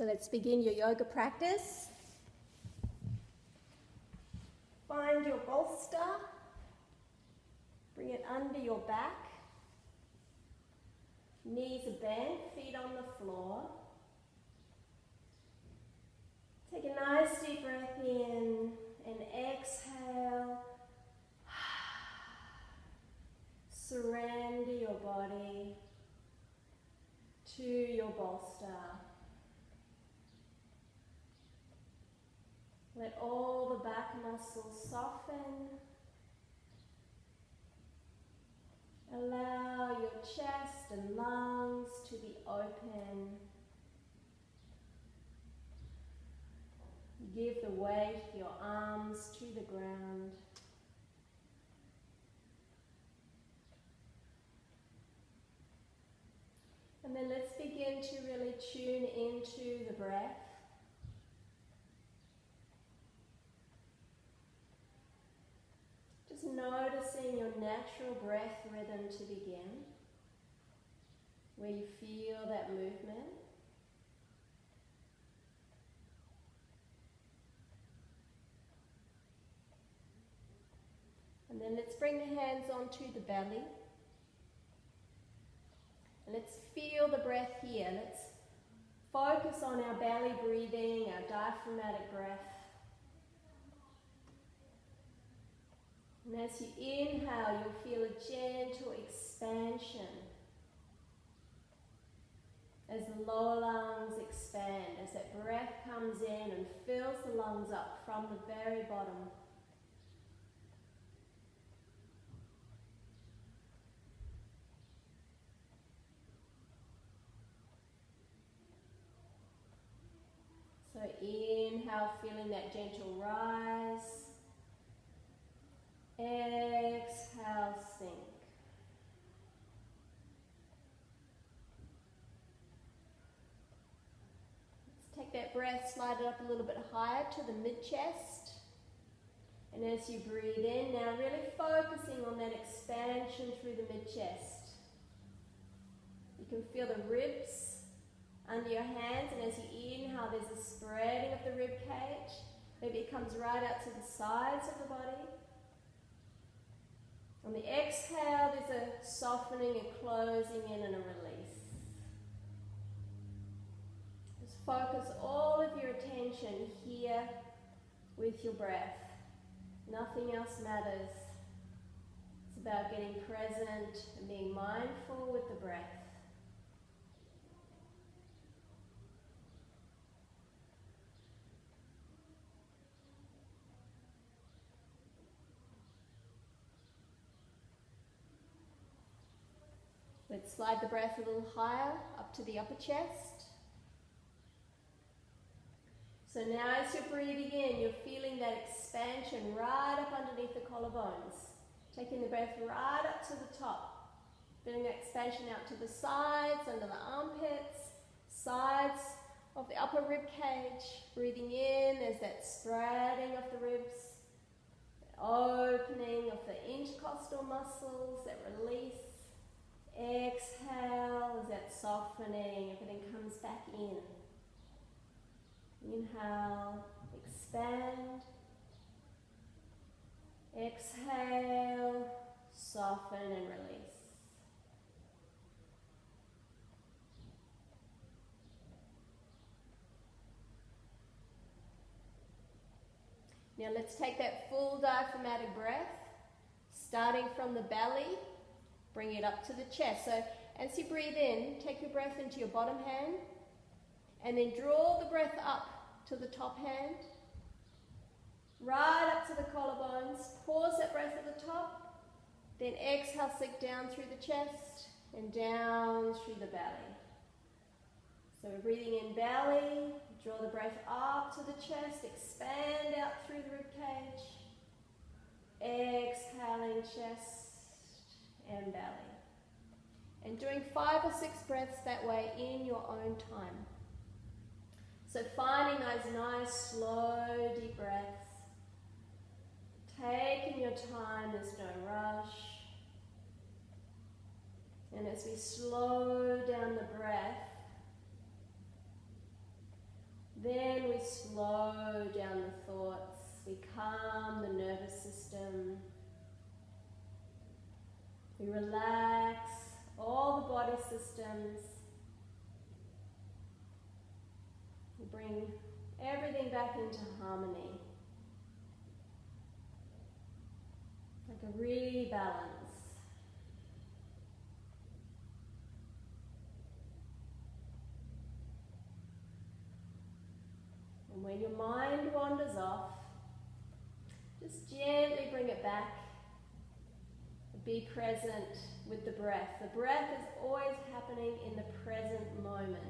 So let's begin your yoga practice. Find your bolster. Bring it under your back. Knees are bent, feet on the floor. Take a nice deep breath in and exhale. Surrender your body to your bolster. Let all the back muscles soften. Allow your chest and lungs to be open. Give the weight of your arms to the ground. And then let's begin to really tune into the breath. Just noticing your natural breath rhythm to begin, where you feel that movement. And then let's bring the hands onto the belly. And let's feel the breath here. Let's focus on our belly breathing, our diaphragmatic breath. And as you inhale, you'll feel a gentle expansion as the lower lungs expand, as that breath comes in and fills the lungs up from the very bottom. So inhale, feeling that gentle rise. Exhale, sink. Let's take that breath, slide it up a little bit higher to the mid-chest. And as you breathe in, now really focusing on that expansion through the mid-chest. You can feel the ribs under your hands, and as you inhale, there's a spreading of the rib cage. Maybe it comes right out to the sides of the body. On the exhale, there's a softening, a closing in, and a release. Just focus all of your attention here with your breath. Nothing else matters. It's about getting present and being mindful with the breath. Let's slide the breath a little higher, up to the upper chest. So now as you're breathing in, you're feeling that expansion right up underneath the collarbones. Taking the breath right up to the top. Feeling that expansion out to the sides, under the armpits, sides of the upper rib cage. Breathing in, there's that spreading of the ribs, the opening of the intercostal muscles, that release. Exhale, is that softening, everything comes back in. Inhale, expand. Exhale, soften and release. Now let's take that full diaphragmatic breath, starting from the belly. Bring it up to the chest. So as you breathe in, take your breath into your bottom hand and then draw the breath up to the top hand, right up to the collarbones. Pause that breath at the top, then exhale, sink down through the chest and down through the belly. So we're breathing in belly, draw the breath up to the chest, expand out through the rib cage, exhaling chest and belly. And doing 5 or 6 breaths that way in your own time. So finding those nice, slow, deep breaths. Taking your time, there's no rush. And as we slow down the breath, Then we slow down the thoughts, we calm the nervous system, we relax all the body systems, we bring everything back into harmony, like a rebalance. And when your mind wanders off, just gently bring it back. Be present with the breath. The breath is always happening in the present moment.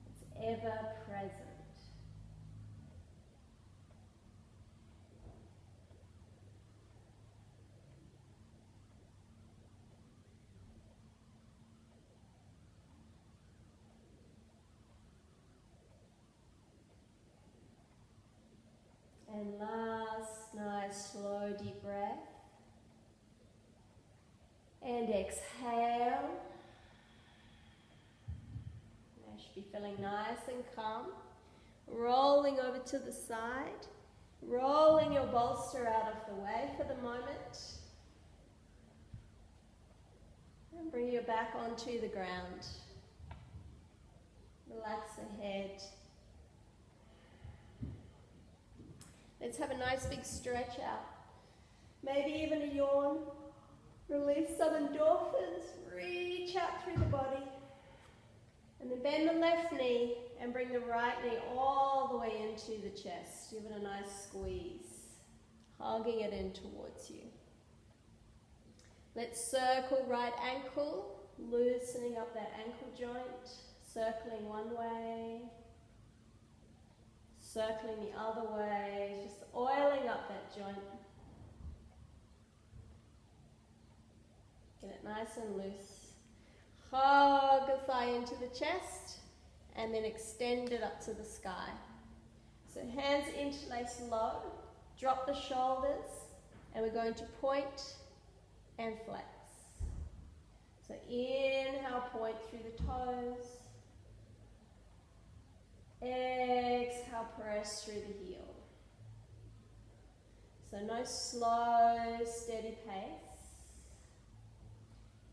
It's ever present. And last, nice, slow, deep breath. And exhale. You should be feeling nice and calm. Rolling over to the side. Rolling your bolster out of the way for the moment. And bring your back onto the ground. Relax the head. Let's have a nice big stretch out. Maybe even a yawn. Release some endorphins. Reach out through the body. And then bend the left knee and bring the right knee all the way into the chest. Give it a nice squeeze. Hugging it in towards you. Let's circle right ankle. Loosening up that ankle joint. Circling one way. Circling the other way, just oiling up that joint. Get it nice and loose. Hug the thigh into the chest and then extend it up to the sky. So hands interlace low, drop the shoulders, and we're going to point and flex. So inhale, point through the toes. Exhale, press through the heel. So no slow, steady pace.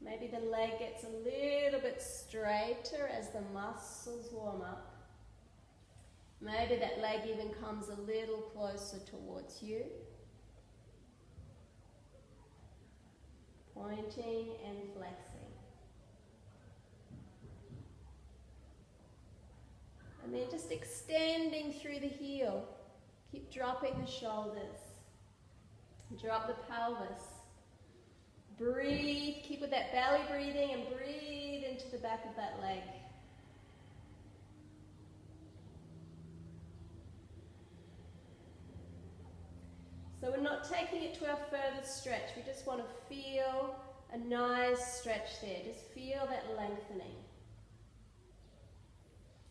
Maybe the leg gets a little bit straighter as the muscles warm up. Maybe that leg even comes a little closer towards you. Pointing and flexing. And then just extending through the heel. Keep dropping the shoulders. Drop the pelvis. Breathe. Keep with that belly breathing and breathe into the back of that leg. So we're not taking it to our furthest stretch. We just want to feel a nice stretch there. Just feel that lengthening.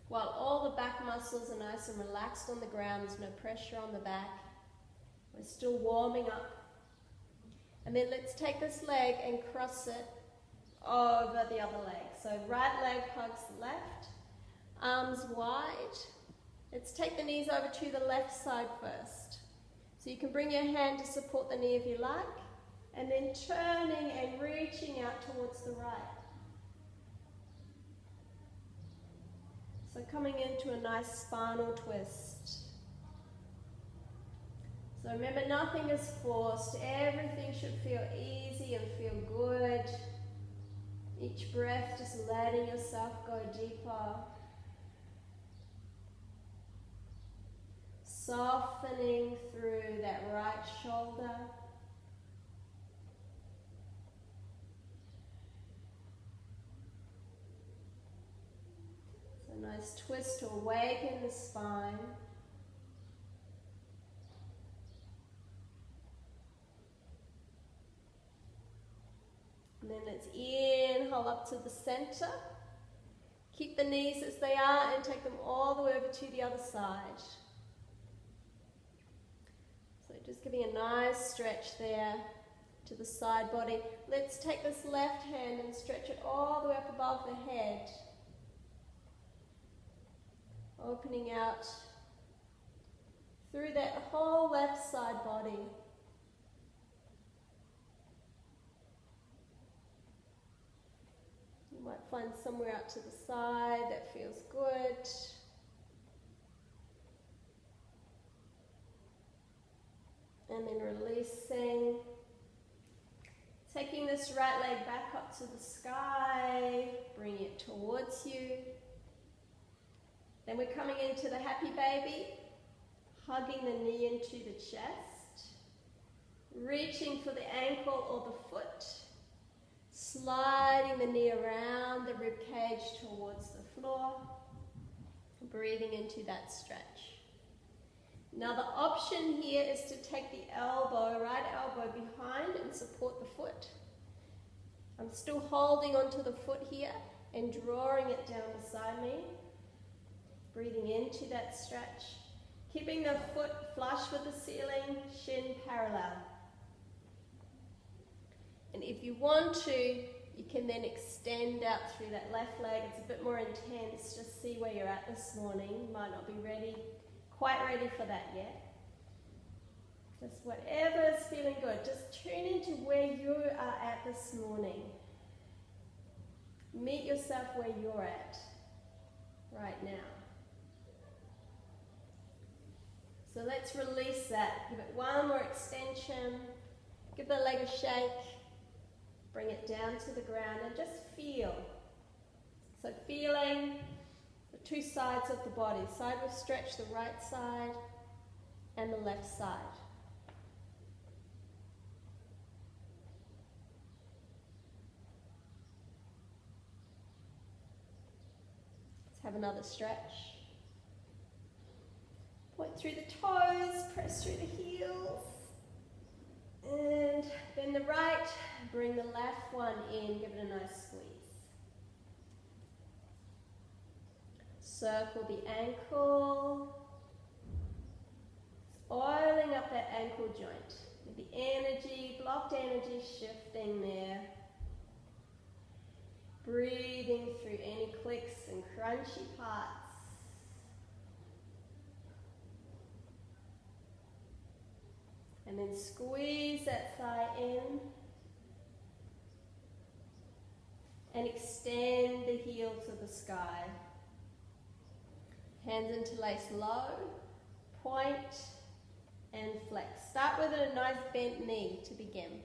While all the back muscles are nice and relaxed on the ground, there's no pressure on the back. We're still warming up. And then let's take this leg and cross it over the other leg. So right leg hugs the left, arms wide. Let's take the knees over to the left side first. So you can bring your hand to support the knee if you like, and then turning and reaching out towards the right. So coming into a nice spinal twist. So remember, nothing is forced. Everything should feel easy and feel good. Each breath, just letting yourself go deeper. Softening through that right shoulder. So nice twist to awaken the spine. And then let's inhale up to the center. Keep the knees as they are and take them all the way over to the other side. So just giving a nice stretch there to the side body. Let's take this left hand and stretch it all the way up above the head. Opening out through that whole left side body. You might find somewhere out to the side that feels good. And then releasing. Taking this right leg back up to the sky, bring it towards you. Then we're coming into the happy baby, hugging the knee into the chest, reaching for the ankle or the foot, sliding the knee around the rib cage towards the floor, breathing into that stretch. Now the option here is to take the elbow, right elbow behind and support the foot. I'm still holding onto the foot here and drawing it down beside me. Breathing into that stretch. Keeping the foot flush with the ceiling, shin parallel. And if you want to, you can then extend out through that left leg. It's a bit more intense. Just see where you're at this morning. You might not be quite ready for that yet. Just whatever is feeling good. Just tune into where you are at this morning. Meet yourself where you're at right now. So let's release that. Give it one more extension. Give the leg a shake. Bring it down to the ground and just feel. So feeling the two sides of the body. Side will stretch the right side and the left side. Let's have another stretch. Point through the toes, press through the heels. And bend the right, bring the left one in, give it a nice squeeze. Circle the ankle. Oiling up that ankle joint. With the energy, blocked energy shifting there. Breathing through any clicks and crunchy parts. And then squeeze that thigh in. And extend the heel to the sky. Hands interlace low, point, and flex. Start with a nice bent knee to begin.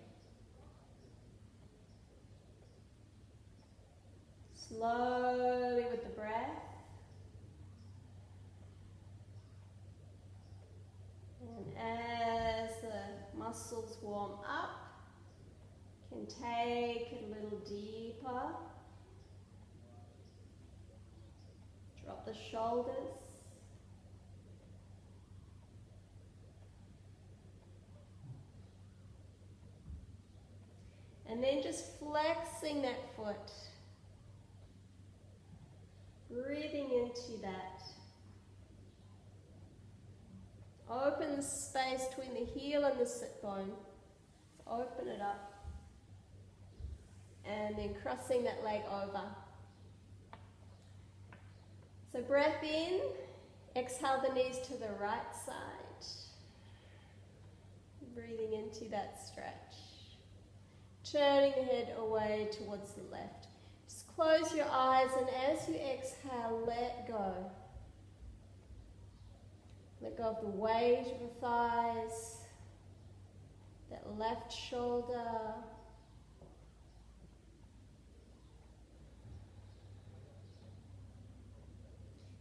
Slowly with the breath. And as the muscles warm up, you can take it a little deeper. Drop the shoulders. And then just flexing that foot. Breathing into that. Open the space between the heel and the sit bone. Open it up. And then crossing that leg over. So breath in, exhale the knees to the right side. Breathing into that stretch. Turning the head away towards the left. Just close your eyes and as you exhale, let go. Let go of the weight of the thighs, that left shoulder.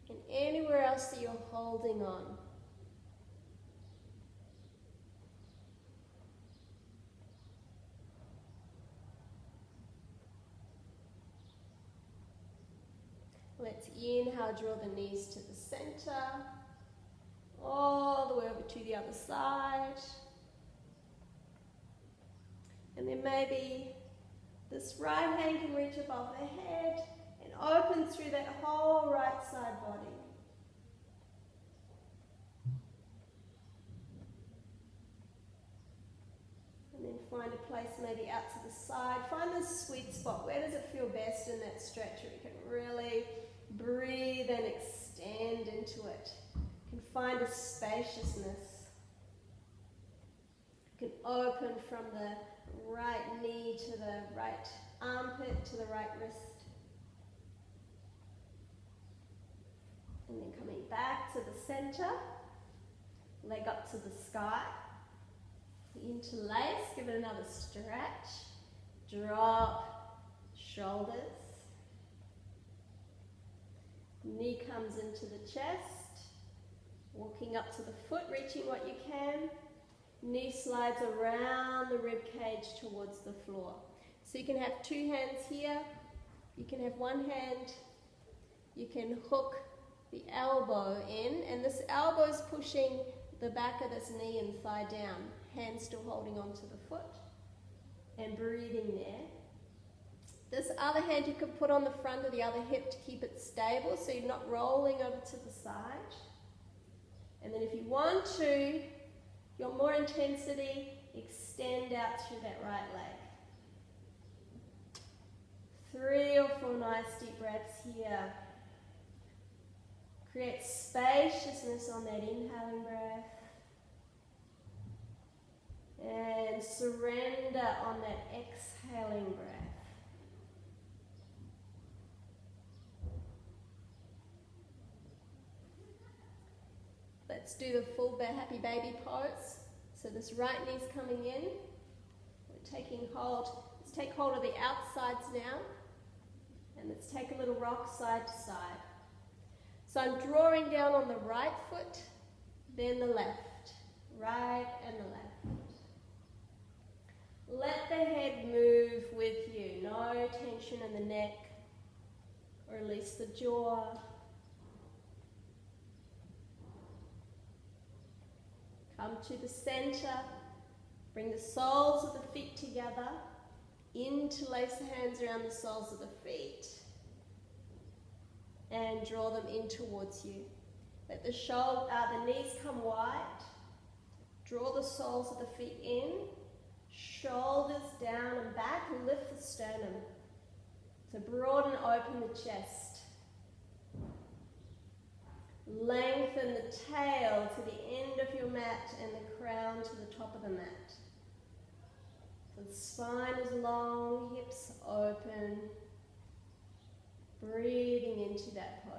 And anywhere else that you're holding on. Let's inhale, draw the knees to the center. All the way over to the other side. And then maybe this right hand can reach above the head and open through that whole right side body. And then find a place maybe out to the side. Find the sweet spot. Where does it feel best in that stretch where you can really breathe and extend into find a spaciousness. You can open from the right knee to the right armpit to the right wrist. And then coming back to the center, leg up to the sky. Interlace, give it another stretch. Drop shoulders. Knee comes into the chest. Walking up to the foot, reaching what you can. Knee slides around the rib cage towards the floor. So you can have two hands here. You can have one hand. You can hook the elbow in, and this elbow is pushing the back of this knee and thigh down. Hand still holding onto the foot and breathing there. This other hand you could put on the front of the other hip to keep it stable so you're not rolling over to the side. And then if you want to, you want more intensity, extend out through that right leg. 3 or 4 nice deep breaths here. Create spaciousness on that inhaling breath. And surrender on that exhaling breath. Let's do the full happy baby pose. So this right knee's coming in. We're taking hold. Let's take hold of the outsides now. And let's take a little rock side to side. So I'm drawing down on the right foot, then the left. Right and the left. Let the head move with you. No tension in the neck, or release the jaw. Come to the center. Bring the soles of the feet together. Interlace the hands around the soles of the feet. And draw them in towards you. Let the knees come wide. Draw the soles of the feet in. Shoulders down and back. Lift the sternum. So broaden open the chest. Lengthen the tail to the end of your mat and the crown to the top of the mat. So the spine is long, hips open. Breathing into that pose.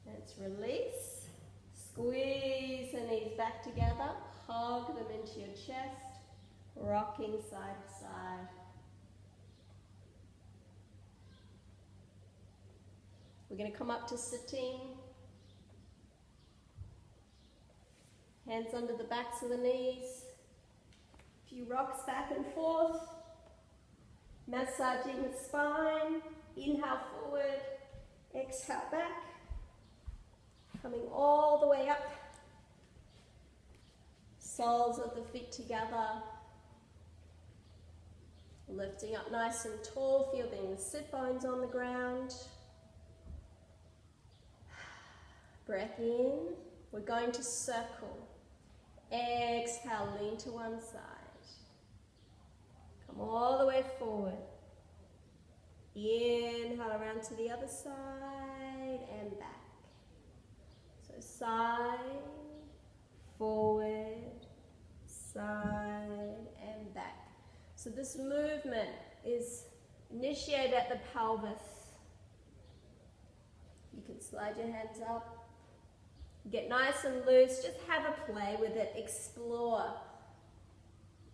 Let's release. Squeeze the knees back together. Hug them into your chest. Rocking side to side. We're going to come up to sitting. Hands under the backs of the knees. A few rocks back and forth. Massaging the spine. Inhale forward. Exhale back. Coming all the way up. Soles of the feet together. Lifting up nice and tall, feeling the sit bones on the ground. Breath in. We're going to circle. Exhale, lean to one side. Come all the way forward. Inhale around to the other side and back. So side, forward, side and back. So this movement is initiated at the pelvis. You can slide your hands up. Get nice and loose. Just have a play with it. Explore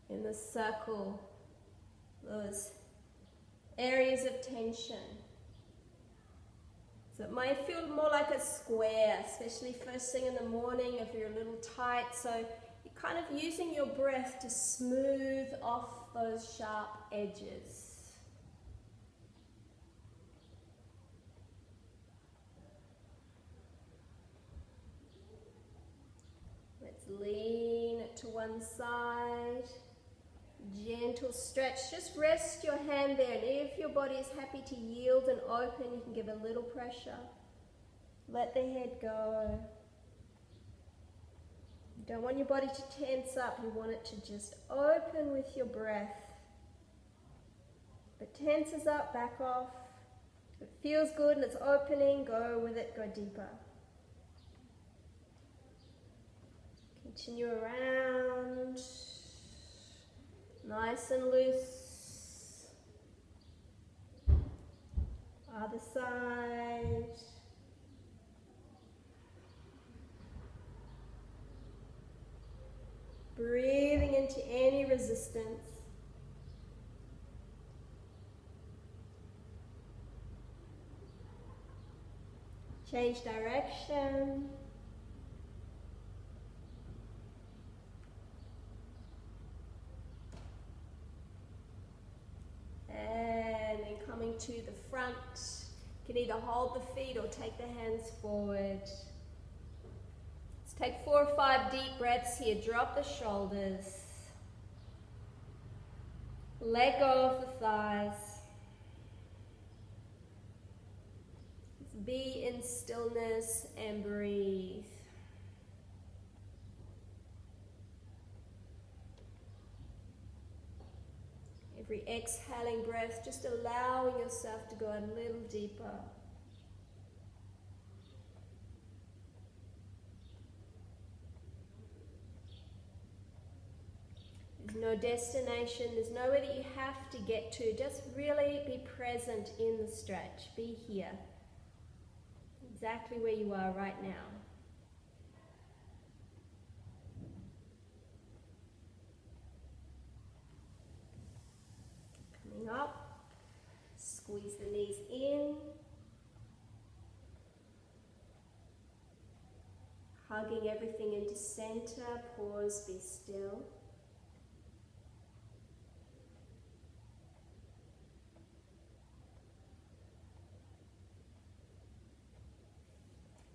in the circle those areas of tension. So it might feel more like a square, especially first thing in the morning if you're a little tight. So you're kind of using your breath to smooth off those sharp edges. Let's lean to one side. Gentle stretch. Just rest your hand there, and if your body is happy to yield and open, you can give a little pressure. Let the head go. You don't want your body to tense up, you want it to just open with your breath. If it tenses up, back off. If it feels good and it's opening, go with it, go deeper. Continue around, nice and loose. Other side. Breathing into any resistance. Change direction. And then coming to the front. You can either hold the feet or take the hands forward. Let's take 4 or 5 deep breaths here. Drop the shoulders. Let go of the thighs. Be in stillness and breathe. Every exhaling breath, just allowing yourself to go a little deeper. There's no destination, there's nowhere that you have to get to. Just really be present in the stretch. Be here. Exactly where you are right now. Coming up, squeeze the knees in. Hugging everything into center, pause, be still.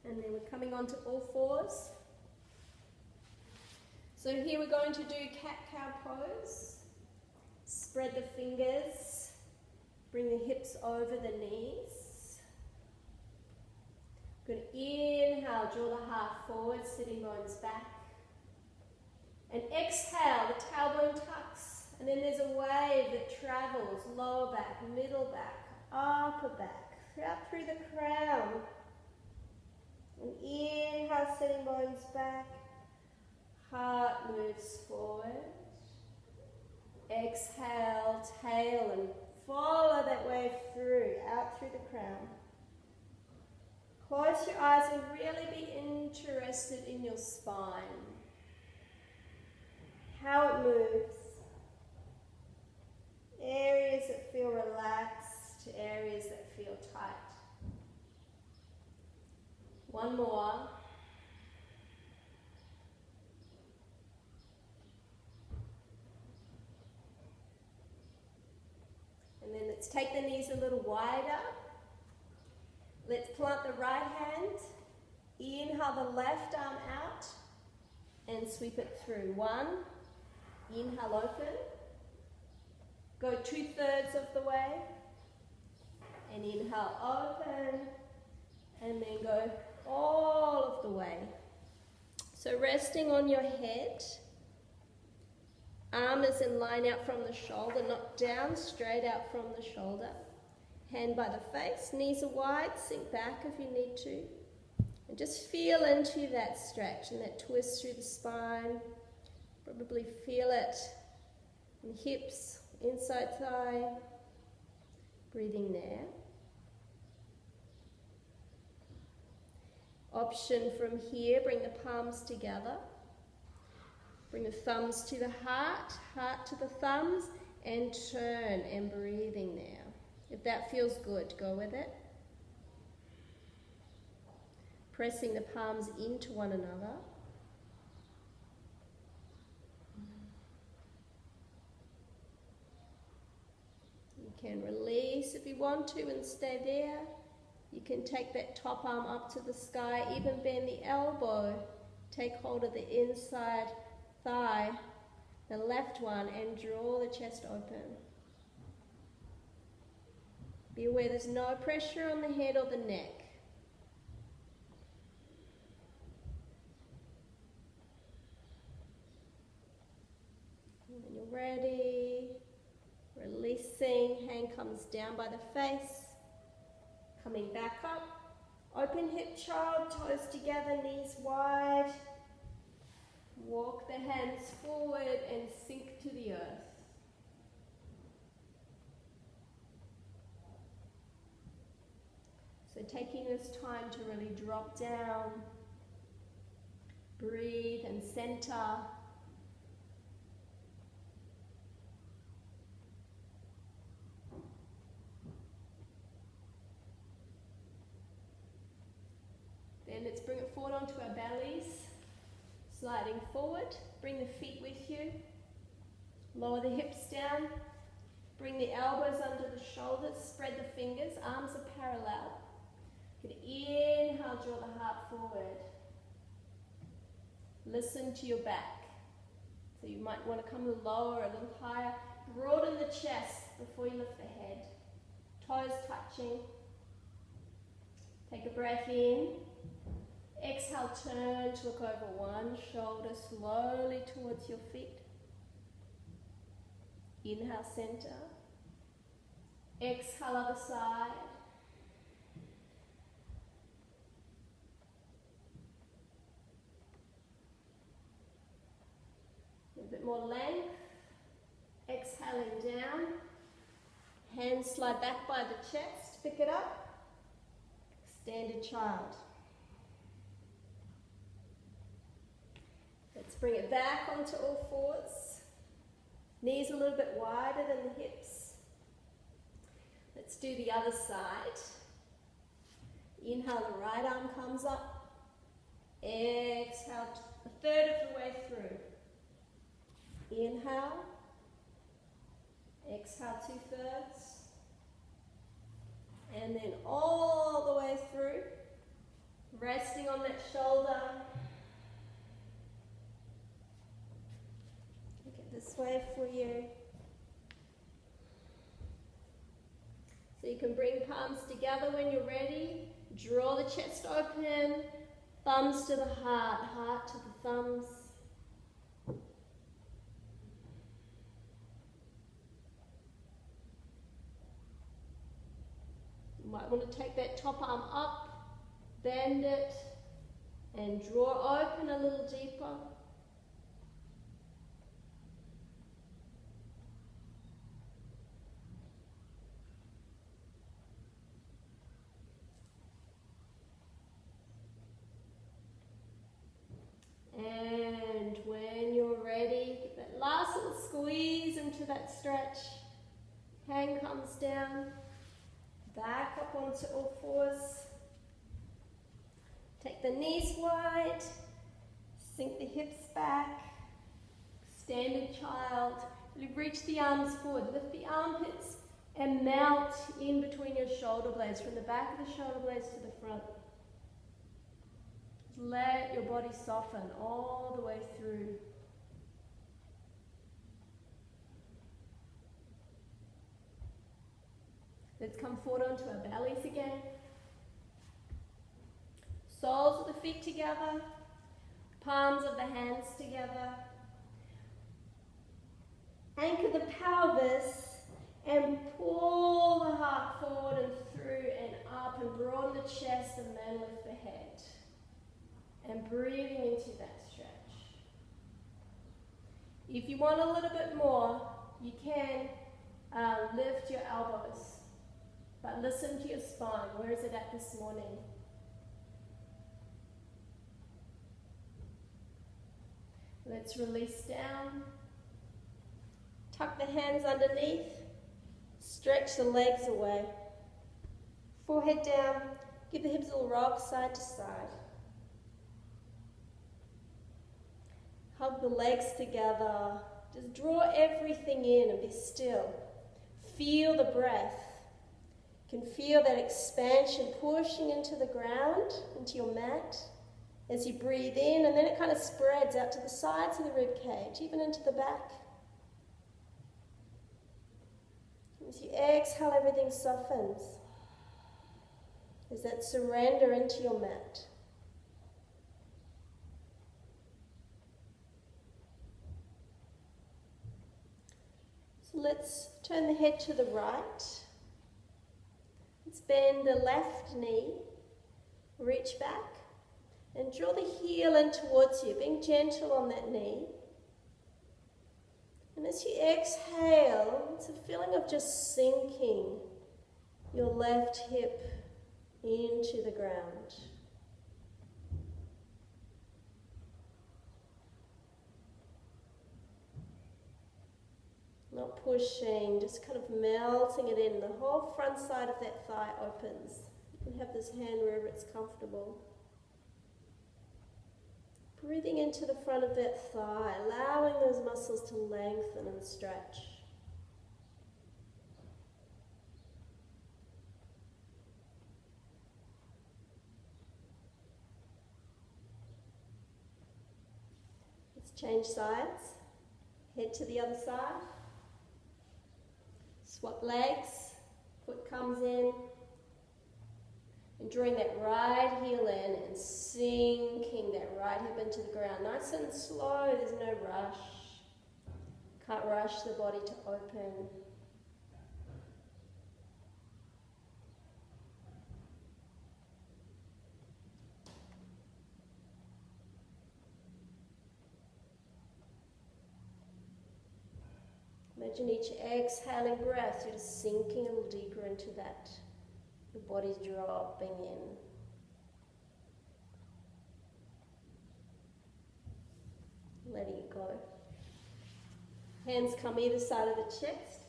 And then we're coming on to all fours. So here we're going to do cat-cow pose. Spread the fingers. Bring the hips over the knees. Good. Inhale, draw the heart forward, sitting bones back. And exhale, the tailbone tucks. And then there's a wave that travels lower back, middle back, upper back, out through the crown. And inhale, sitting bones back. Heart moves forward. Exhale, tail, and follow that wave through, out through the crown. Close your eyes and really be interested in your spine. How it moves. Areas that feel relaxed, areas that feel tight. One more. And then let's take the knees a little wider. Let's plant the right hand. Inhale the left arm out and sweep it through. 1. Inhale, open. Go 2/3 of the way. And inhale, open. And then go all of the way. So resting on your head. Arm is in line out from the shoulder, not down, straight out from the shoulder. Hand by the face, knees are wide, sink back if you need to. And just feel into that stretch and that twist through the spine. Probably feel it in the hips, inside thigh. Breathing there. Option from here, bring the palms together. Bring the thumbs to the heart, heart to the thumbs, and turn and breathing there. If that feels good, go with it. Pressing the palms into one another. You can release if you want to and stay there. You can take that top arm up to the sky, even bend the elbow. Take hold of the inside thigh, the left one, and draw the chest open. Be aware there's no pressure on the head or the neck. comes down by the face. Coming back up. Open hip child, toes together, knees wide. Walk the hands forward and sink to the earth. So taking this time to really drop down, breathe and center. Then let's bring it forward onto our bellies, sliding forward. Bring the feet with you. Lower the hips down. Bring the elbows under the shoulders. Spread the fingers. Arms are parallel. You can inhale, draw the heart forward. Listen to your back. So you might want to come lower, a little higher. Broaden the chest before you lift the head. Toes touching. Take a breath in. Exhale, turn to look over one shoulder slowly towards your feet. Inhale, center. Exhale, other side. A bit more length. Exhaling down. Hands slide back by the chest. Pick it up. Extended child. Let's bring it back onto all fours. Knees a little bit wider than the hips. Let's do the other side. Inhale, the right arm comes up. Exhale, a third of the way through. Inhale. Exhale, 2/3. And then all the way through. Resting on that shoulder. This way for you. So you can bring palms together when you're ready. Draw the chest open. Thumbs to the heart, heart to the thumbs. You might want to take that top arm up, bend it, and draw open a little deeper. And when you're ready, get that last little squeeze into that stretch. Hand comes down, back up onto all fours. Take the knees wide, sink the hips back, extended child. Really reach the arms forward, lift the armpits and melt in between your shoulder blades, from the back of the shoulder blades to the front. Let your body soften all the way through. Let's come forward onto our bellies again. Soles of the feet together, palms of the hands together. Anchor the pelvis and pull the heart forward and through and up, and broaden the chest, and then lift the head. And breathing into that stretch. If you want a little bit more, you can lift your elbows. But listen to your spine. Where is it at this morning? Let's release down. Tuck the hands underneath. Stretch the legs away. Forehead down. Give the hips a little rock side to side. Hug the legs together. Just draw everything in and be still. Feel the breath. You can feel that expansion pushing into the ground, into your mat, as you breathe in, and then it kind of spreads out to the sides of the rib cage, even into the back. As you exhale, everything softens. There's that surrender into your mat. So let's turn the head to the right. Let's bend the left knee, reach back, and draw the heel in towards you, being gentle on that knee. And as you exhale, it's a feeling of just sinking your left hip into the ground. Not pushing, just kind of melting it in. The whole front side of that thigh opens. You can have this hand wherever it's comfortable. Breathing into the front of that thigh, allowing those muscles to lengthen and stretch. Let's change sides. Head to the other side. Swap legs. Foot comes in. And drawing that right heel in and sinking that right hip into the ground. Nice and slow, there's no rush. Can't rush the body to open. Imagine each exhaling breath, you're just sinking a little deeper into that. The body's dropping in. Letting it go. Hands come either side of the chest.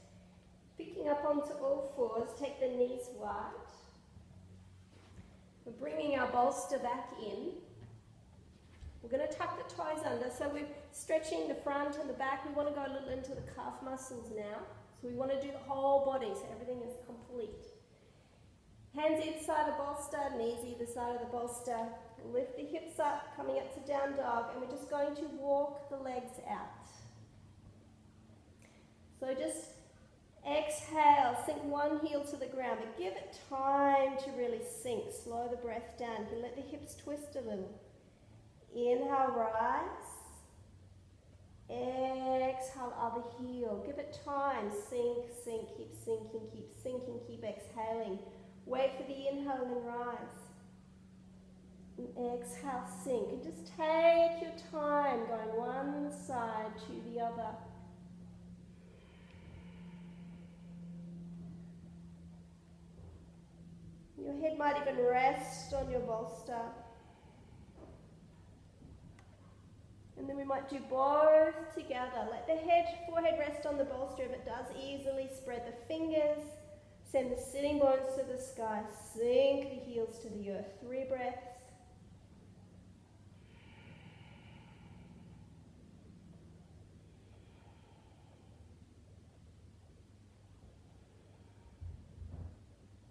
Picking up onto all fours, take the knees wide. We're bringing our bolster back in. We're going to tuck the toes under, so we're stretching the front and the back. We want to go a little into the calf muscles now. So we want to do the whole body, so everything is complete. Hands either side of the bolster, knees either side of the bolster. Lift the hips up, coming up to down dog, and we're just going to walk the legs out. So just exhale, sink one heel to the ground, but give it time to really sink. Slow the breath down. You can let the hips twist a little. Inhale, rise. Exhale, other heel. Give it time. Sink, sink, keep sinking, keep exhaling. Wait for the inhale and rise. And exhale, sink. And just take your time going one side to the other. Your head might even rest on your bolster. And then we might do both together. Let the forehead rest on the bolster. If it does, easily spread the fingers. Send the sitting bones to the sky. Sink the heels to the earth. 3 breaths.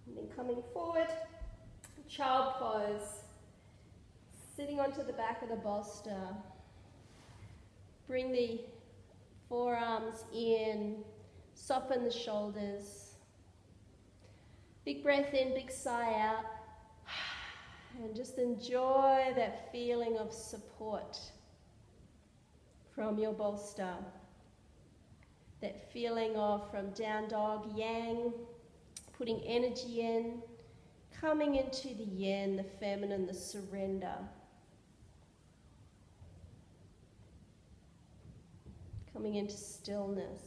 And then coming forward, child pose. Sitting onto the back of the bolster. Bring the forearms in. Soften the shoulders. Big breath in, big sigh out. And just enjoy that feeling of support from your bolster. That feeling of from down dog, yang, putting energy in, coming into the yin, the feminine, the surrender. Coming into stillness.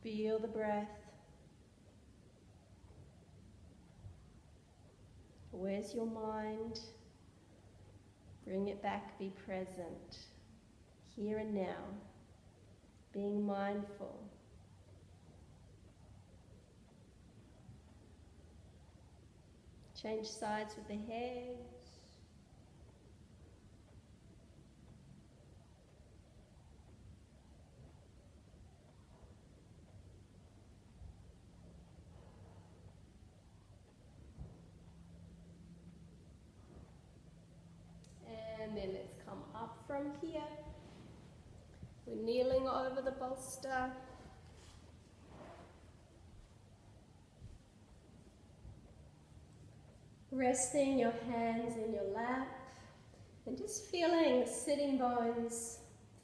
Feel the breath. Where's your mind? Bring it back, be present. Here and now. Being mindful. Change sides with the head. And then let's come up from here. We're kneeling over the bolster. Resting your hands in your lap and just feeling the sitting bones,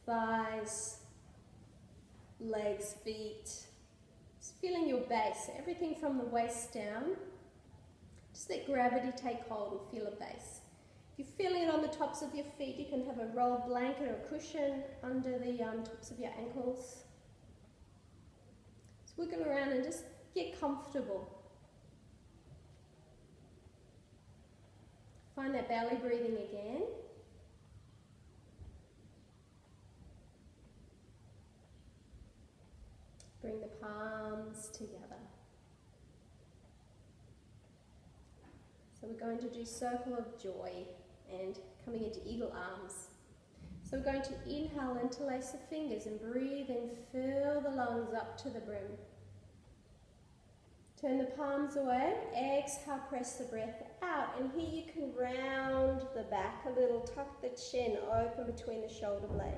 thighs, legs, feet. Just feeling your base, everything from the waist down. Just let gravity take hold and feel a base. If you're feeling it on the tops of your feet, you can have a rolled blanket or a cushion under the tops of your ankles. Just wiggle around and just get comfortable. Find that belly breathing again. Bring the palms together. So we're going to do circle of joy and coming into eagle arms. So we're going to inhale, interlace the fingers and breathe and fill the lungs up to the brim. Turn the palms away, exhale, press the breath out, and here you can round the back a little, tuck the chin open between the shoulder blades.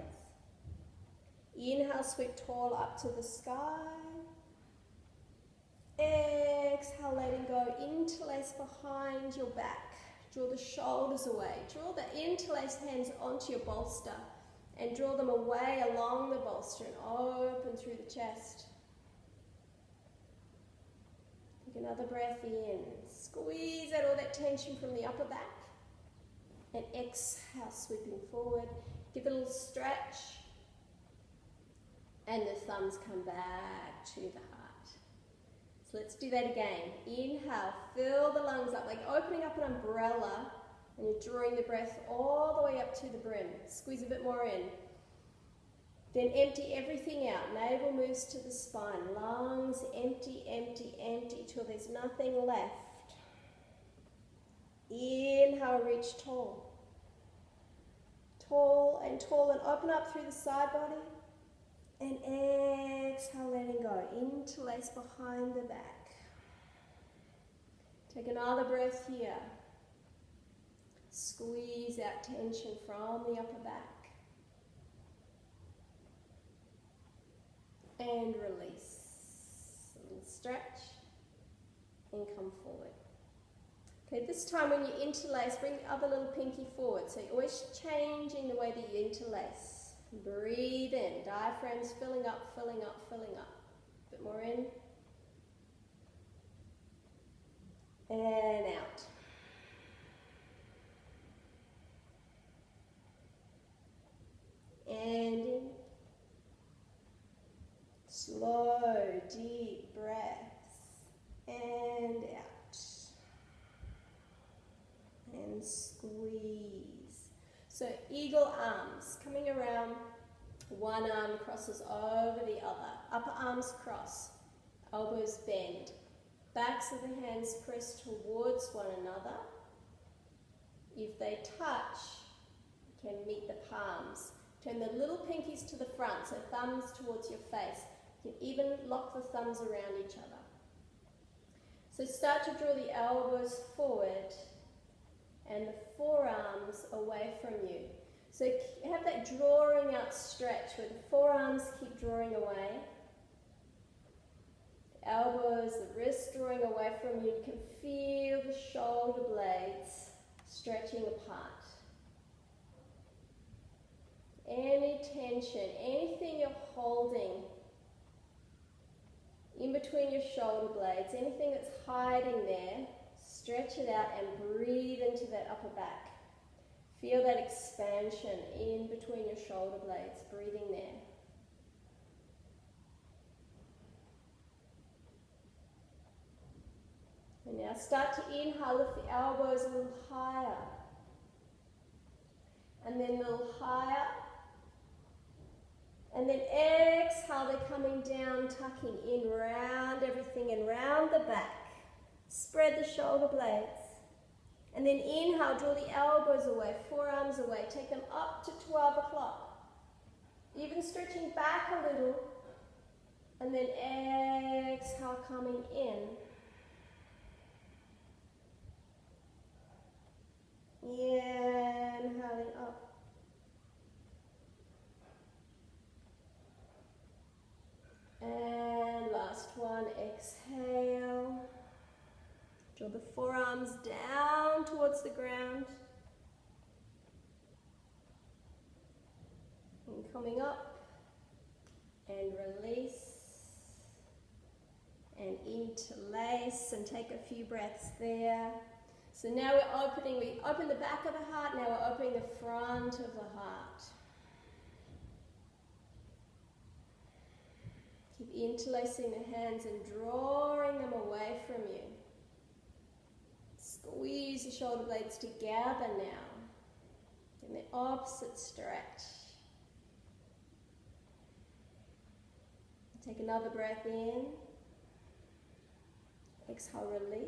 Inhale, sweep tall up to the sky. Exhale, letting go, interlace behind your back. Draw the shoulders away. Draw the interlaced hands onto your bolster and draw them away along the bolster and open through the chest. Take another breath in. Squeeze out all that tension from the upper back. And exhale, sweeping forward. Give it a little stretch. And the thumbs come back to the heart. So let's do that again. Inhale, fill the lungs up, like opening up an umbrella. And you're drawing the breath all the way up to the brim. Squeeze a bit more in. Then empty everything out. Navel moves to the spine. Lungs empty, empty, empty till there's nothing left. Inhale, reach tall. Tall and open up through the side body. And exhale, letting go. Interlace behind the back. Take another breath here. Squeeze out tension from the upper back. And release. A little stretch and come forward. Okay, this time when you interlace, bring the other little pinky forward. So you're always changing the way that you interlace. Breathe in. Diaphragm's filling up, filling up, filling up. A bit more in. And out. And in. Slow, deep breaths, and out, and squeeze. So eagle arms, coming around, one arm crosses over the other, upper arms cross, elbows bend, backs of the hands press towards one another. If they touch, you can meet the palms. Turn the little pinkies to the front, so thumbs towards your face. You can even lock the thumbs around each other. So start to draw the elbows forward and the forearms away from you. So have that drawing out stretch where the forearms keep drawing away. The elbows, the wrists drawing away from you. You can feel the shoulder blades stretching apart. Any tension, anything you're holding in between your shoulder blades, anything that's hiding there, stretch it out and breathe into that upper back. Feel that expansion in between your shoulder blades, breathing there. And now start to inhale, lift the elbows a little higher. And then a little higher. And then exhale, they're coming down, tucking in, round everything and round the back. Spread the shoulder blades. And then inhale, draw the elbows away, forearms away. Take them up to 12 o'clock. Even stretching back a little. And then exhale, coming in. Inhaling up. And last one, exhale. Draw the forearms down down towards the ground. And coming up and release and interlace and take a few breaths there. So now we're opening, we open the back of the heart, now we're opening the front of the heart. Keep interlacing the hands and drawing them away from you. Squeeze the shoulder blades together now. In the opposite stretch. Take another breath in. Exhale, release.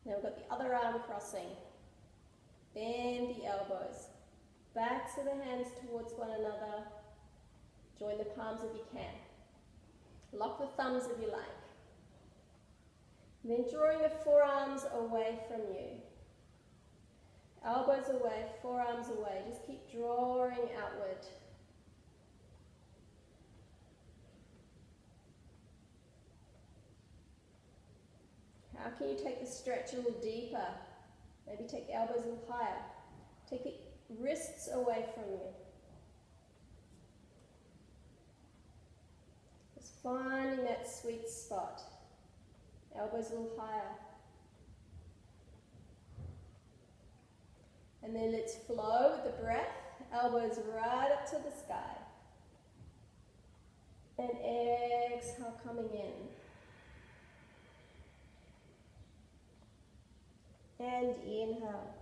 Now we've got the other arm crossing. Bend the elbows. Backs of the hands towards one another. Join the palms if you can. Lock the thumbs if you like. And then drawing the forearms away from you. Elbows away, forearms away. Just keep drawing outward. How can you take the stretch a little deeper? Maybe take the elbows a little higher. Take the wrists away from you. Just finding that sweet spot. Elbows a little higher. And then let's flow with the breath. Elbows right up to the sky. And exhale, coming in. And inhale.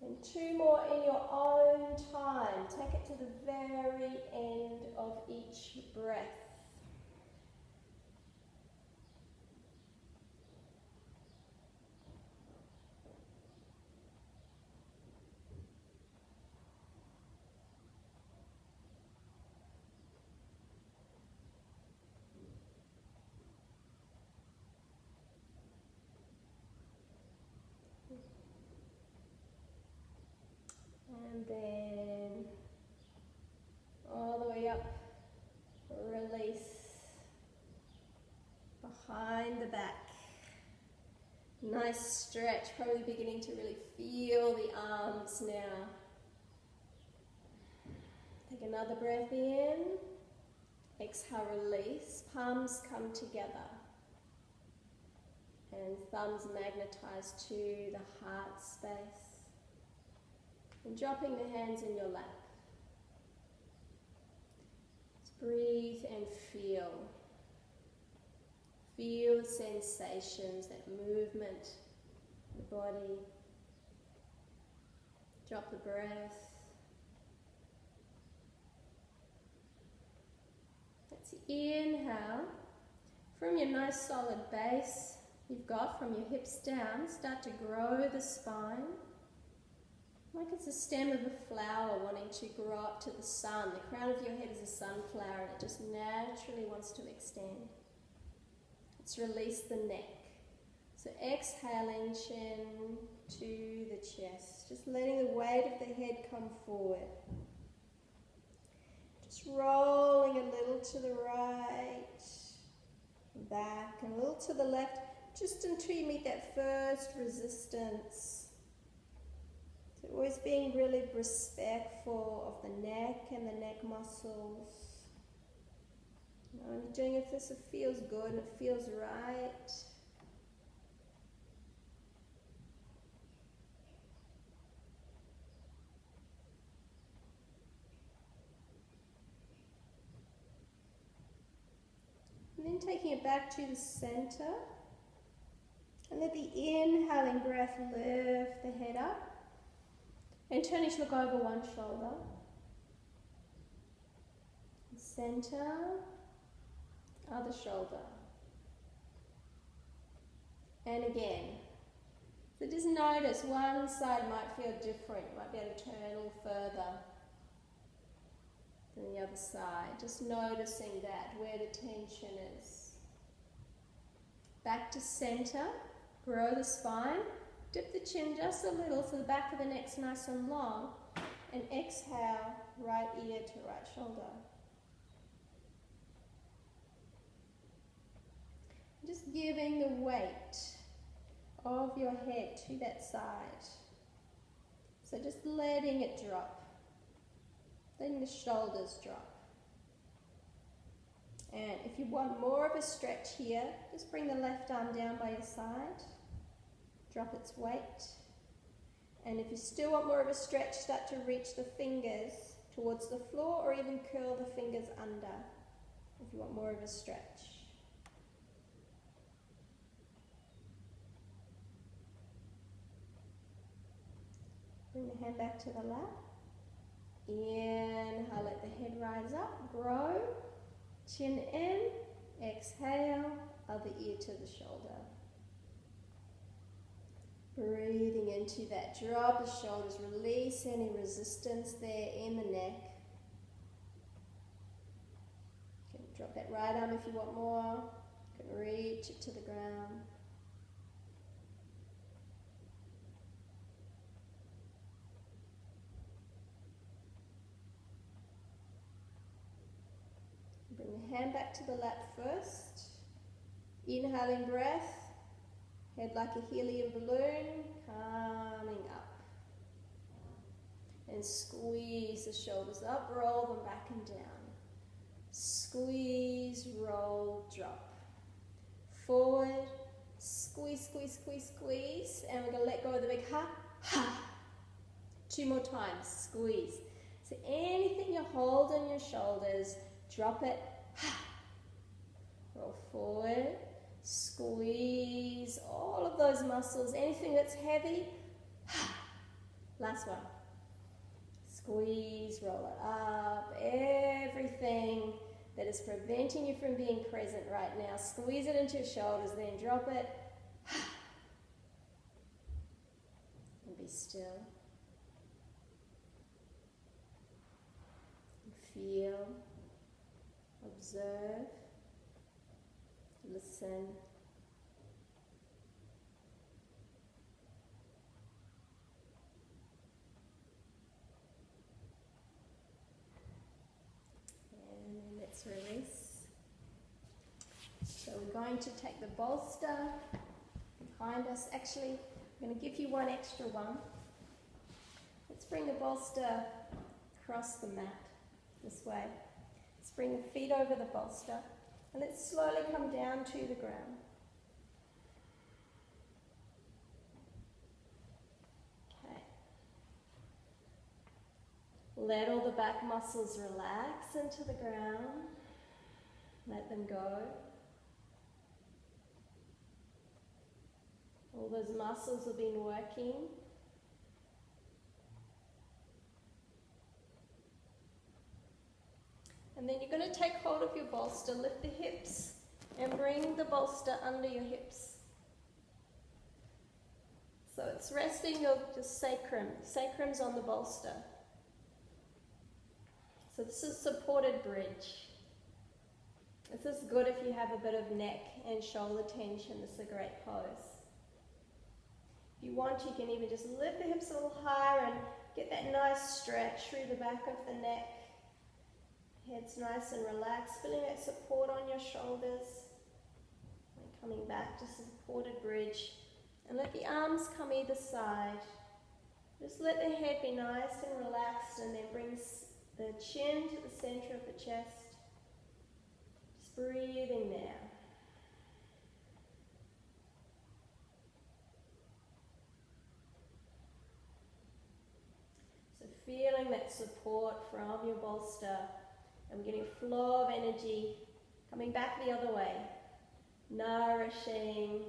And two more in your own time. Take it to the very end of each breath. And then all the way up, release behind the back. Nice stretch, probably beginning to really feel the arms now. Take another breath in, exhale, release, palms come together. And thumbs magnetize to the heart space. And dropping the hands in your lap. Just breathe and feel. Feel the sensations, that movement, the body. Drop the breath. Let's inhale. From your nice solid base you've got from your hips down, start to grow the spine. Like it's the stem of a flower wanting to grow up to the sun. The crown of your head is a sunflower and it just naturally wants to extend. Let's release the neck. So exhaling, chin to the chest. Just letting the weight of the head come forward. Just rolling a little to the right, back, and a little to the left, just until you meet that first resistance. So always being really respectful of the neck and the neck muscles. And you're doing if this feels good and it feels right. And then taking it back to the center. And let the inhaling breath lift the head up. And turning to look over one shoulder. Center, other shoulder. And again. So just notice one side might feel different. You might be able to turn a little further than the other side. Just noticing that, where the tension is. Back to center. Grow the spine. Dip the chin just a little so the back of the neck's nice and long. And exhale, right ear to right shoulder. Just giving the weight of your head to that side. So just letting it drop, letting the shoulders drop. And if you want more of a stretch here, just bring the left arm down by your side, drop its weight. And if you still want more of a stretch, start to reach the fingers towards the floor or even curl the fingers under if you want more of a stretch. Bring the hand back to the lap. Inhale, let the head rise up, grow, chin in, exhale, other ear to the shoulder. Breathing into that, drop the shoulders, release any resistance there in the neck. You can drop that right arm if you want more, you can reach it to the ground. Bring the hand back to the lap first. Inhaling breath, head like a helium balloon, coming up. And squeeze the shoulders up, roll them back and down. Squeeze, roll, drop. Forward, squeeze, squeeze, squeeze, squeeze. And we're going to let go of the big ha, ha. 2 more times, squeeze. So anything you hold on your shoulders, drop it, ha. Roll forward, squeeze all of those muscles, anything that's heavy, ha. Last one. Squeeze, roll it up, everything that is preventing you from being present right now. Squeeze it into your shoulders, then drop it, ha. And be still. And feel. Observe, listen. And then let's release. So we're going to take the bolster behind us. Actually, I'm going to give you one extra one. Let's bring the bolster across the mat this way. Let's bring the feet over the bolster and let's slowly come down to the ground. Okay. Let all the back muscles relax into the ground. Let them go. All those muscles have been working. And then you're going to take hold of your bolster, lift the hips, and bring the bolster under your hips. So it's resting your sacrum. Sacrum's on the bolster. So this is supported bridge. This is good if you have a bit of neck and shoulder tension. This is a great pose. If you want, you can even just lift the hips a little higher and get that nice stretch through the back of the neck. Head's nice and relaxed, feeling that support on your shoulders. And coming back to supported bridge. And let the arms come either side. Just let the head be nice and relaxed, and then bring the chin to the center of the chest. Just breathing there. So feeling that support from your bolster. And we're getting a flow of energy coming back the other way, nourishing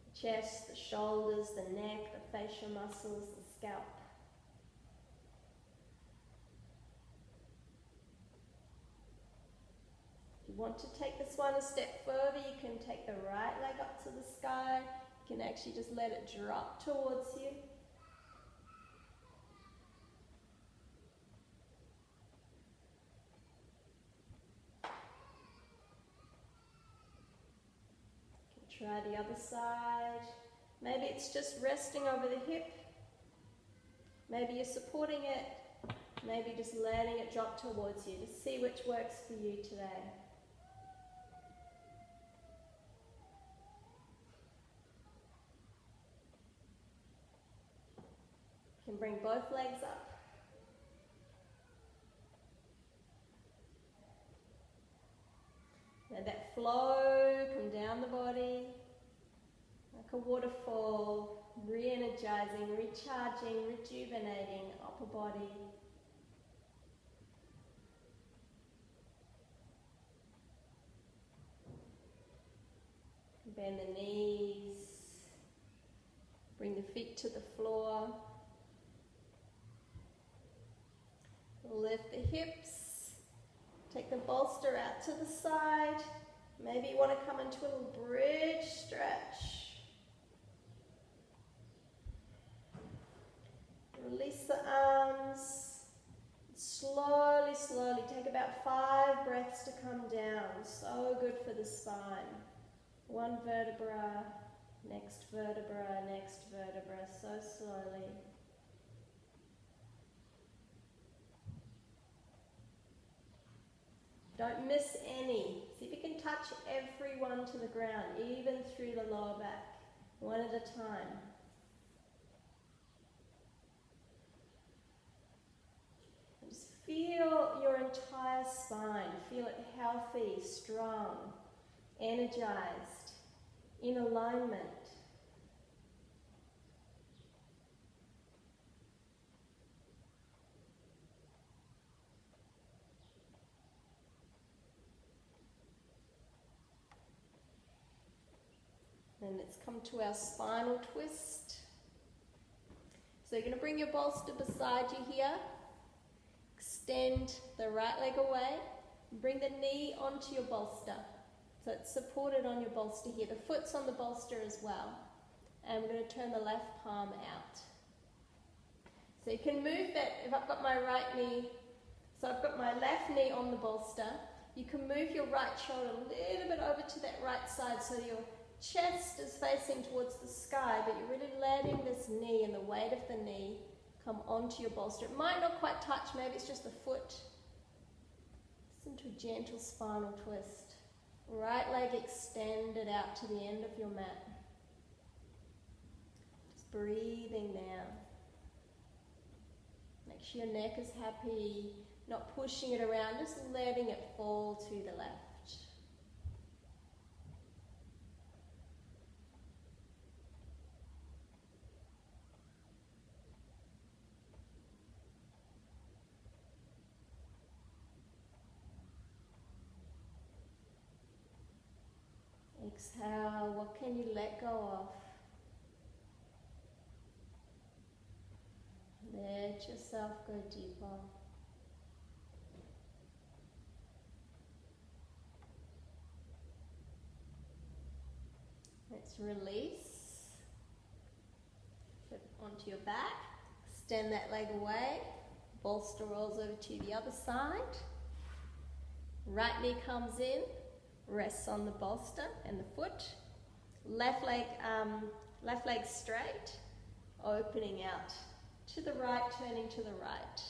the chest, the shoulders, the neck, the facial muscles, the scalp. If you want to take this one a step further, you can take the right leg up to the sky. You can actually just let it drop towards you. Try the other side. Maybe it's just resting over the hip. Maybe you're supporting it. Maybe just letting it drop towards you. Just see which works for you today. And bring both legs up. Let that flow come down the body like a waterfall, re-energizing, recharging, rejuvenating upper body. Bend the knees, bring the feet to the floor, lift the hips, take the bolster out to the side. Maybe you want to come into a little bridge stretch. Release the arms. Slowly, slowly, take about 5 breaths to come down. So good for the spine. One vertebra, next vertebra, next vertebra, so slowly. Don't miss any. See if you can touch every one to the ground, even through the lower back, one at a time. And just feel your entire spine. Feel it healthy, strong, energized, in alignment. Then let's come to our spinal twist. So you're going to bring your bolster beside you here. Extend the right leg away. Bring the knee onto your bolster. So it's supported on your bolster here. The foot's on the bolster as well. And we're going to turn the left palm out. So you can move that, if I've got my right knee, so I've got my left knee on the bolster, you can move your right shoulder a little bit over to that right side so your chest is facing towards the sky, but you're really letting this knee and the weight of the knee come onto your bolster. It might not quite touch, maybe it's just the foot. Just into a gentle spinal twist. Right leg extended out to the end of your mat. Just breathing down. Make sure your neck is happy, not pushing it around, just letting it fall to the left. Exhale, what can you let go of? Let yourself go deeper. Let's release. Put it onto your back. Extend that leg away. Bolster rolls over to the other side. Right knee comes in. Rests on the bolster and the foot. Left leg straight, opening out to the right, turning to the right.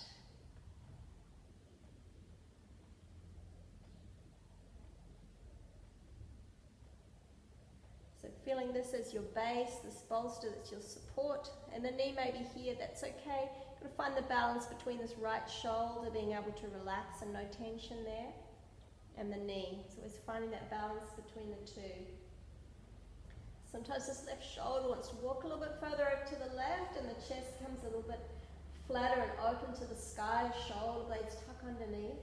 So feeling this as your base, this bolster that's your support, and the knee may be here, that's okay. You've got to find the balance between this right shoulder being able to relax and no tension there, and the knee. So it's finding that balance between the two. Sometimes this left shoulder wants to walk a little bit further over to the left and the chest comes a little bit flatter and open to the sky, shoulder blades tuck underneath.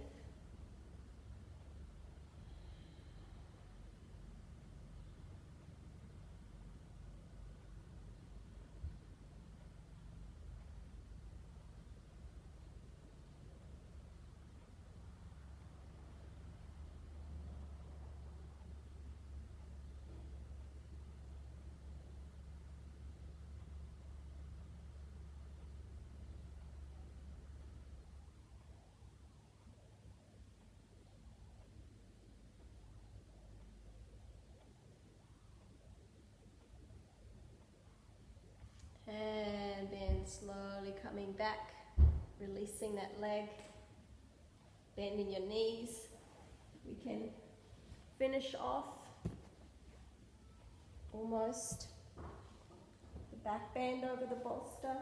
And then slowly coming back, releasing that leg, bending your knees. We can finish off almost the back bend over the bolster.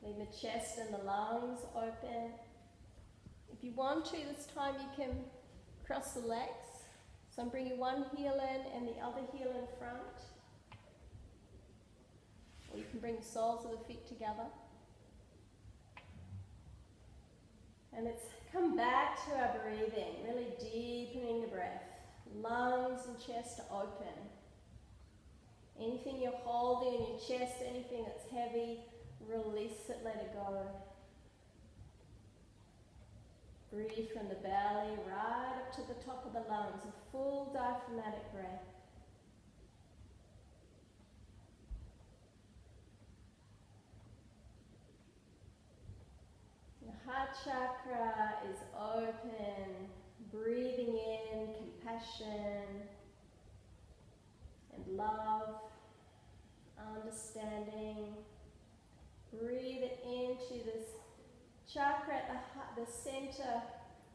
Leave the chest and the lungs open. If you want to, this time you can cross the legs. So I'm bringing one heel in and the other heel in front. Or you can bring the soles of the feet together. And let's come back to our breathing, really deepening the breath. Lungs and chest open. Anything you're holding in your chest, anything that's heavy, release it, let it go. Breathe from the belly right up to the top of the lungs, a full diaphragmatic breath. Your heart chakra is open, breathing in compassion and love, understanding. Breathe it into this chakra at the center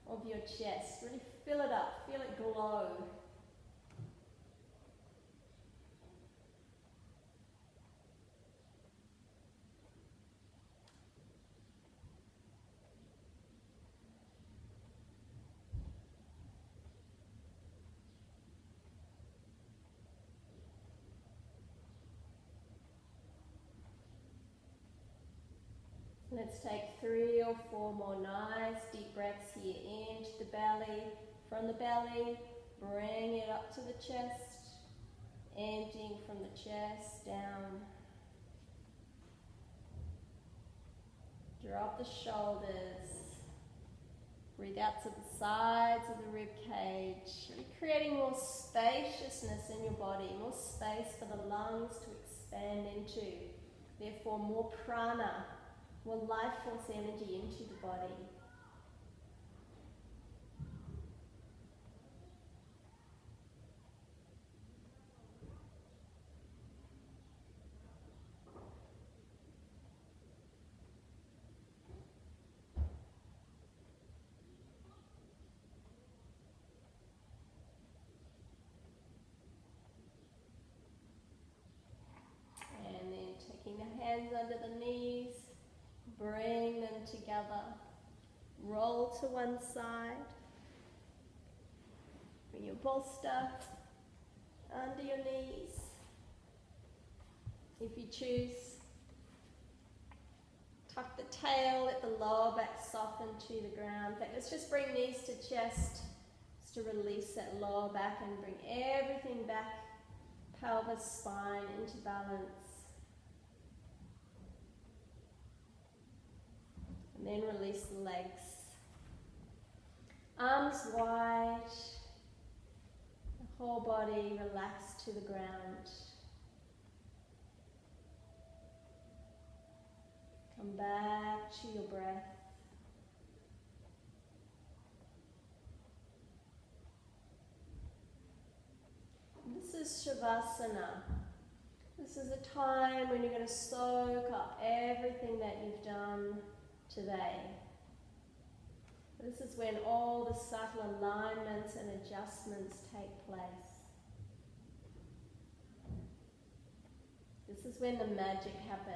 of your chest. Really fill it up, feel it glow. Let's take 3 or 4 more nice deep breaths here into the belly. From the belly, bring it up to the chest, emptying from the chest down. Drop the shoulders. Breathe out to the sides of the rib cage, really creating more spaciousness in your body, more space for the lungs to expand into. Therefore, more prana, more life force energy into the body. And then taking the hands under the knees, bring them together, roll to one side, bring your bolster under your knees. If you choose, tuck the tail, let the lower back soften to the ground. In fact, let's just bring knees to chest, just to release that lower back and bring everything back, pelvis, spine into balance. And then release the legs. Arms wide, the whole body relaxed to the ground. Come back to your breath. This is Shavasana. This is a time when you're going to soak up everything that you've done today. This is when all the subtle alignments and adjustments take place. This is when the magic happens.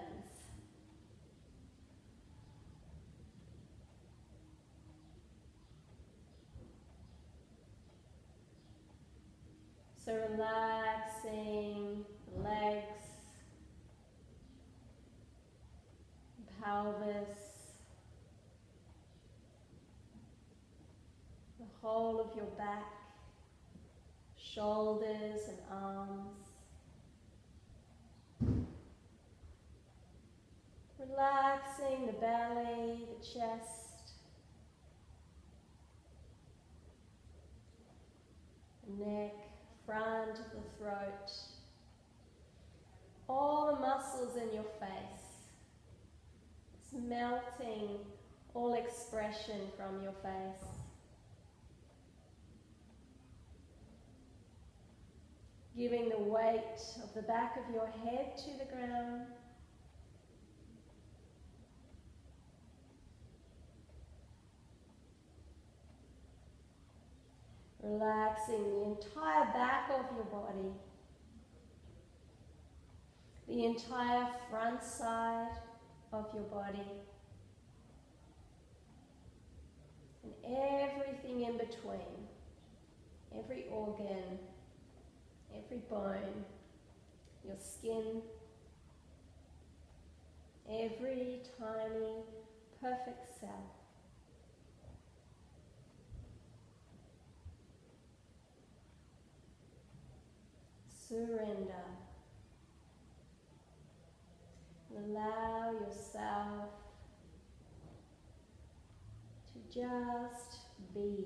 So relaxing the legs, pelvis, the whole of your back, shoulders and arms. Relaxing the belly, the chest, the neck, front of the throat, all the muscles in your face. It's melting all expression from your face. Giving the weight of the back of your head to the ground. Relaxing the entire back of your body, the entire front side of your body and everything in between, every organ, every bone, your skin, every tiny, perfect cell. Surrender. Allow yourself to just be.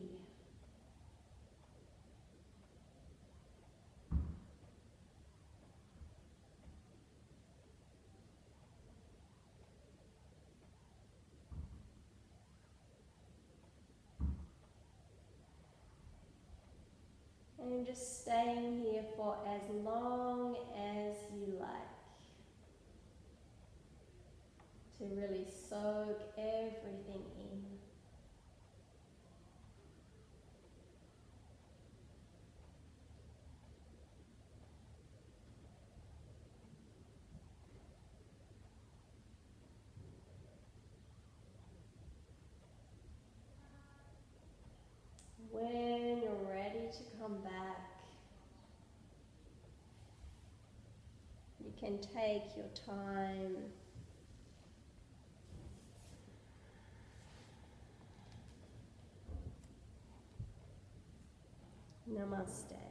And just staying here for as long as you like, to really soak everything in. When you're ready to come back, you can take your time. Namaste.